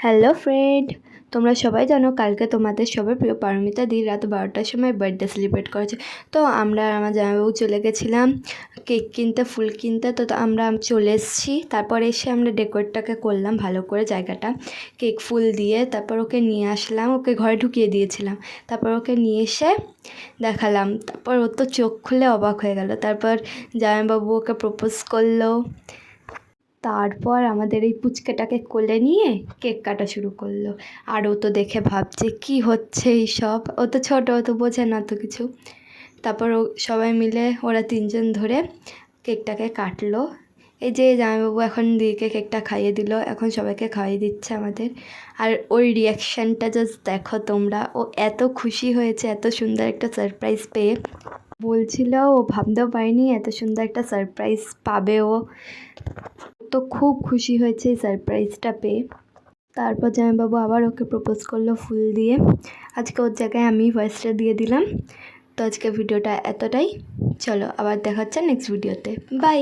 Hello friend, তোমরা সবাই জানো কালকে তোমাদের সবার প্রিয় পারমিতা দি রাত 12টার সময় বার্থডে সেলিব্রেট করেছে। তো আমরা আর আমার জামাইবাবু চলে গেছিলাম কেক কিনতে, ফুল কিনতে। তো আমরা চলে এসেছি। তারপর এসে আমরা ডেকোরেটটাকে করলাম ভালো করে জায়গাটা, কেক ফুল দিয়ে। তারপর ওকে নিয়ে আসলাম, ওকে ঘরে ঢুকিয়ে দিয়েছিলাম। তারপর ওকে নিয়ে এসে দেখালাম। তারপর ও তো চোখ খুলে অবাক হয়ে গেল। তারপর জামাইবাবু ওকে প্রপোজ করলো। তারপর আমাদের এই পুচকেটাকে কোলে নিয়ে কেক কাটা শুরু করলো। আর ও তো দেখে ভাবছে কি হচ্ছে এইসব, ও তো ছোটো, ও তো বোঝে না তো কিছু। তারপর ও সবাই মিলে ওরা তিনজন ধরে কেকটাকে কাটলো। এই যে জামাইবাবু এখন দিদিকে কেকটা খাইয়ে দিল, এখন সবাইকে খাইয়ে দিচ্ছে আমাদের। আর ওই রিয়াকশানটা জাস্ট দেখো তোমরা, ও এত খুশি হয়েছে এত সুন্দর একটা সারপ্রাইজ পেয়ে। বলছিল ও ভাবতেও পারেনি এত সুন্দর একটা সারপ্রাইজ পাবে ও। তো খুব খুশি হয়েছে এই সারপ্রাইজটা পেয়ে। তারপর জামাইবাবু আবার ওকে প্রপোজ করলো ফুল দিয়ে। আজকে ওর জায়গায় আমি ভয়েসটা দিয়ে দিলাম। তো আজকে ভিডিওটা এতটাই। চলো আবার দেখা হচ্ছে নেক্সট ভিডিওতে। বাই।